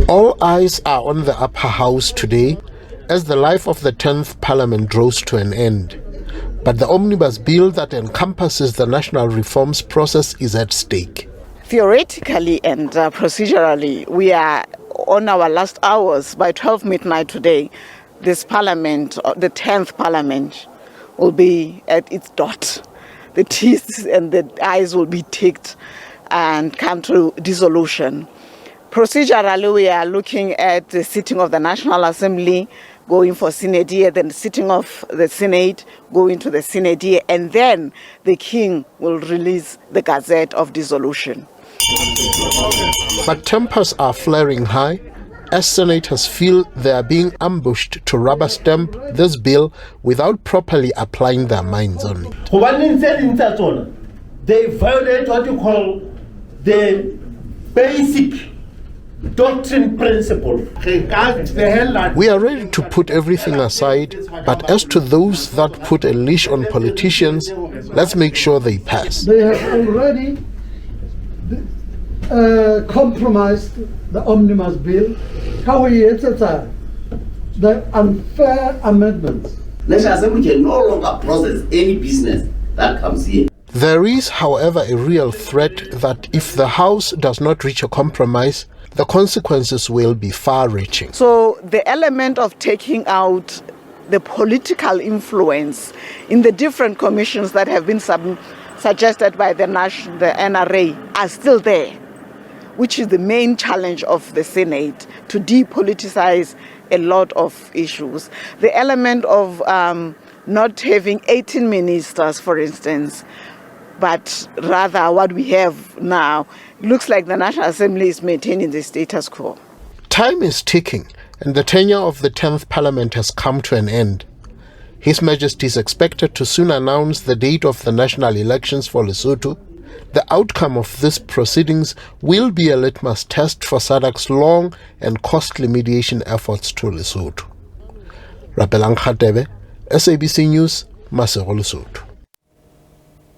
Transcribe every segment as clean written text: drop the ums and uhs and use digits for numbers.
All eyes are on the upper house today as the life of the 10th Parliament draws to an end. But the omnibus bill that encompasses the national reforms process is at stake. Theoretically and procedurally, we are on our last hours. By 12 midnight today, this Parliament, the 10th Parliament, will be at its dot. The T's and the I's will be ticked and come to dissolution. Procedurally, we are looking at the sitting of the National Assembly, going for Senate year, then the sitting of the Senate, going to the Senate year, and then the King will release the Gazette of Dissolution. But tempers are flaring high as senators feel they are being ambushed to rubber stamp this bill without properly applying their minds on it. They violate what you call the basic doctrine principle. We are ready to put everything aside, but as to those that put a leash on politicians, let's make sure they pass. They have already compromised the omnibus bill. The unfair amendments. National Assembly can no longer process any business that comes in. There is, however, a real threat that if the House does not reach a compromise, the consequences will be far-reaching. So the element of taking out the political influence in the different commissions that have been suggested by the NRA are still there, which is the main challenge of the Senate, to depoliticize a lot of issues. The element of not having 18 ministers, for instance, but rather what we have now, looks like the National Assembly is maintaining the status quo. Time is ticking, and the tenure of the 10th Parliament has come to an end. His Majesty is expected to soon announce the date of the national elections for Lesotho. The outcome of these proceedings will be a litmus test for SADC's long and costly mediation efforts to Lesotho. Rapelang Radebe, SABC News, Masego, Lesotho.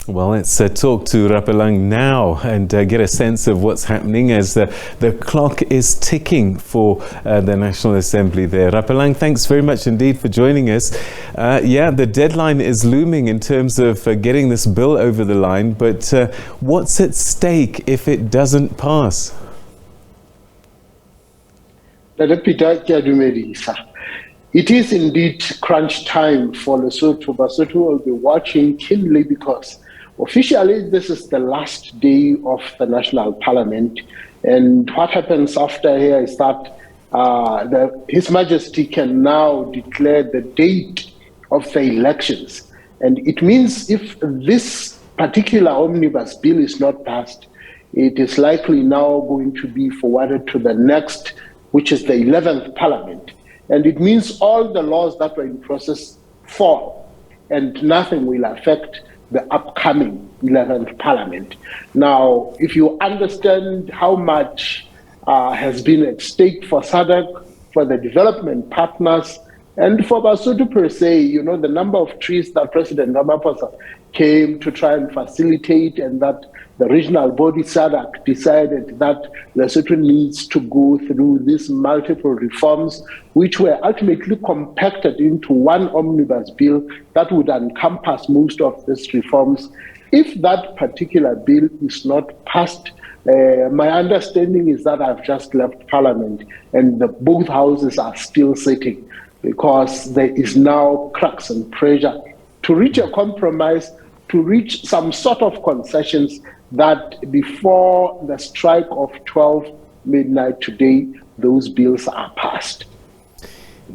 Well, let's talk to Rapelang now and get a sense of what's happening as the clock is ticking for the National Assembly there. Rapelang, thanks very much indeed for joining us. Yeah, the deadline is looming in terms of getting this bill over the line, but what's at stake if it doesn't pass? It is indeed crunch time for Lesotho. Basotho will be watching keenly because officially this is the last day of the National Parliament. And what happens after here is that His Majesty can now declare the date of the elections. And it means if this particular omnibus bill is not passed, it is likely now going to be forwarded to the next, which is the 11th Parliament. And it means all the laws that were in process fall, and nothing will affect the upcoming 11th Parliament. Now, if you understand how much has been at stake for SADC, for the development partners, and for Basotho per se, you know, the number of trees that President Ramaphosa came to try and facilitate, and that the regional body SADC decided that Lesotho needs to go through these multiple reforms, which were ultimately compacted into one omnibus bill that would encompass most of these reforms. If that particular bill is not passed, my understanding is that I've just left Parliament and both houses are still sitting, because there is now cracks and pressure to reach a compromise, to reach some sort of concessions that before the strike of 12 midnight today, those bills are passed.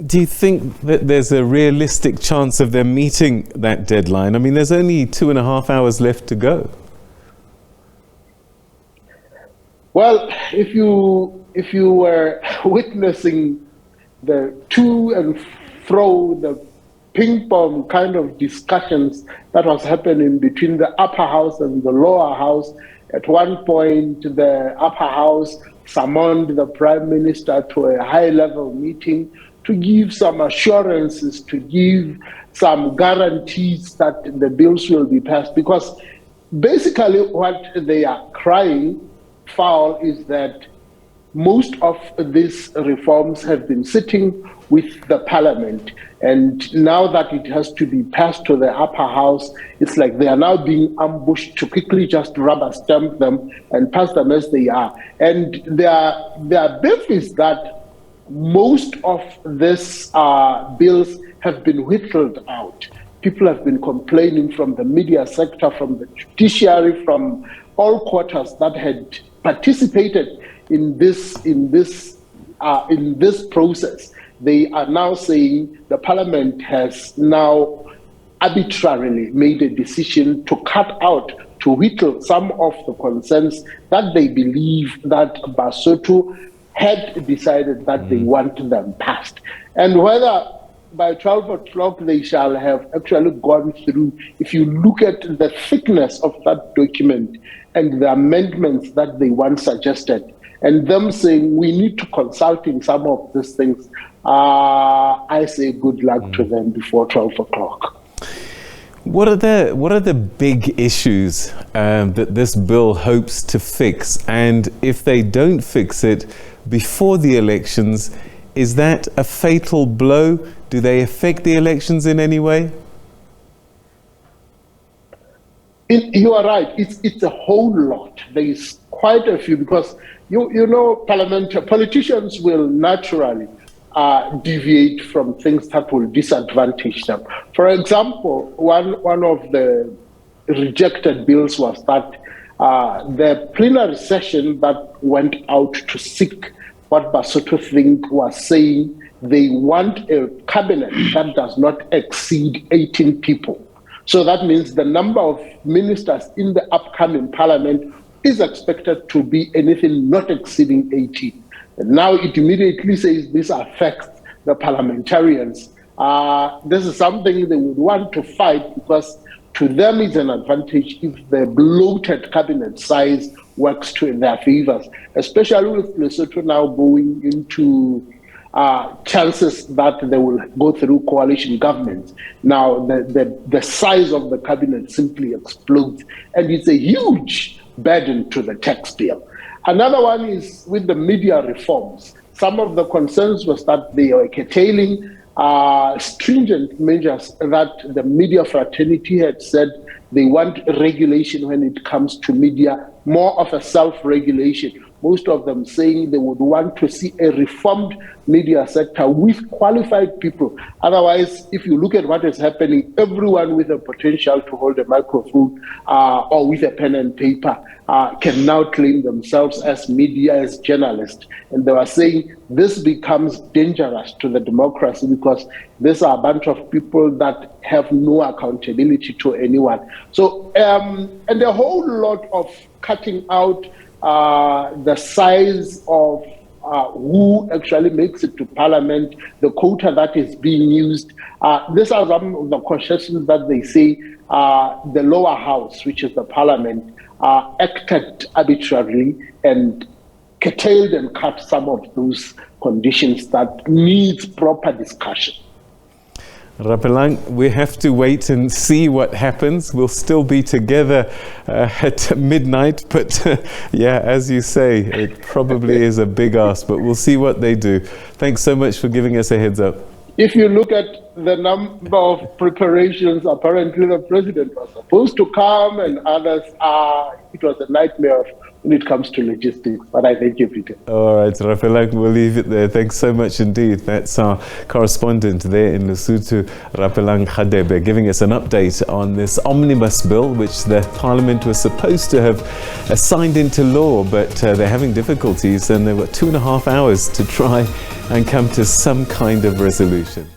Do you think that there's a realistic chance of them meeting that deadline? I mean, there's only 2.5 hours left to go. Well, if you were witnessing the to and fro, the ping pong kind of discussions that was happening between the upper house and the lower house, at one point the upper house summoned the Prime Minister to a high-level meeting to give some assurances, to give some guarantees that the bills will be passed, because basically what they are crying foul is that most of these reforms have been sitting with the parliament. And now that it has to be passed to the upper house, it's like they are now being ambushed to quickly just rubber stamp them and pass them as they are. And their beef is that most of these bills have been whittled out. People have been complaining from the media sector, from the judiciary, from all quarters that had participated in this process. They are now saying the parliament has now arbitrarily made a decision to cut out, to whittle some of the concerns that they believe that Basotho had decided that they want them passed. And whether by 12 o'clock they shall have actually gone through, if you look at the thickness of that document and the amendments that they once suggested, and them saying we need to consult in some of these things, I say good luck to them before 12 o'clock. What are the big issues that this bill hopes to fix? And if they don't fix it before the elections, is that a fatal blow? Do they affect the elections in any way? You are right. It's a whole lot. There is quite a few, because you know, politicians will naturally deviate from things that will disadvantage them. For example, one of the rejected bills was that the plenary session that went out to seek what Basotho think was saying they want a cabinet that does not exceed 18 people. So that means the number of ministers in the upcoming parliament is expected to be anything not exceeding 18. And now it immediately says this affects the parliamentarians. This is something they would want to fight, because to them it's an advantage if the bloated cabinet size works to their favors, especially with Lesotho now going into chances that they will go through coalition governments. Now the size of the cabinet simply explodes, and it's a huge burden to the tax bill. Another one is with the media reforms. Some of the concerns was that they are curtailing stringent measures that the media fraternity had said they want regulation when it comes to media, more of a self-regulation. Most of them saying they would want to see a reformed media sector with qualified people. Otherwise, if you look at what is happening, everyone with a potential to hold a microphone or with a pen and paper can now claim themselves as media, as journalists. And they were saying this becomes dangerous to the democracy, because these are a bunch of people that have no accountability to anyone. So, and a whole lot of cutting out the size of who actually makes it to parliament, the quota that is being used. These are some of the concessions that they say the lower house, which is the parliament, acted arbitrarily and curtailed and cut some of those conditions that needs proper discussion. Rapelang, we have to wait and see what happens. We'll still be together at midnight, but yeah, as you say, it probably is a big ask, but we'll see what they do. Thanks so much for giving us a heads up. If you look at the number of preparations, apparently the president was supposed to come, and others it was a nightmare when it comes to logistics, but I thank you, Peter. All right, Rapelang, we'll leave it there. Thanks so much indeed. That's our correspondent there in Lesotho, Rapelang Radebe, giving us an update on this omnibus bill, which the parliament was supposed to have signed into law, but they're having difficulties, and they've got 2.5 hours to try and come to some kind of resolution.